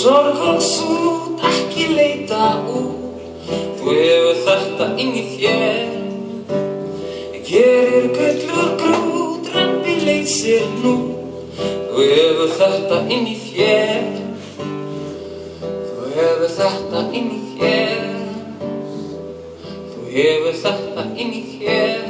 sorg og sút, ekki leita út. Þú hefur þetta inn í þér. Gerir gullur grút, rembi leysir nú. Þú hefur þetta inn í þér. Þú hefur þetta inn í þér. Þú hefur þetta inn í þér.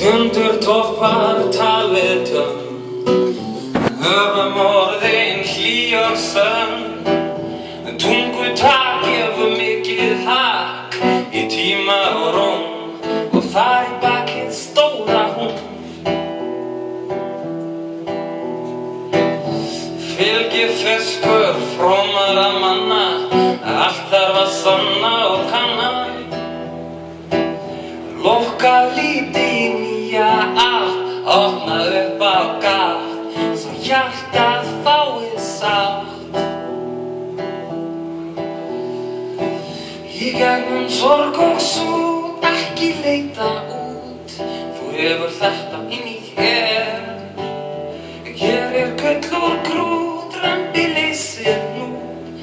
Tundur toppar talið tönn, höfum orðin hlý og sönn. Tungutak gefur mikið hak í tíma og rúm og þar í bakið stóra hún. Fylgir fiskur frómara manna, allt þarf að sanna og kanna. Loka líti í nýja átt, opna upp á gátt, svo hjartað fái sátt. Í gegnum sorg og sút, ekki leita út. Þú hefur þetta inn í þér. Gerir gull úr grút, rembi leysir nú.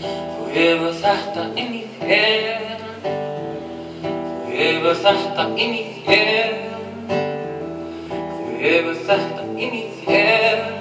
Þú hefur þetta inn í þér. Þú hefur þetta inn í þér. Þú hefur þetta inn í þér.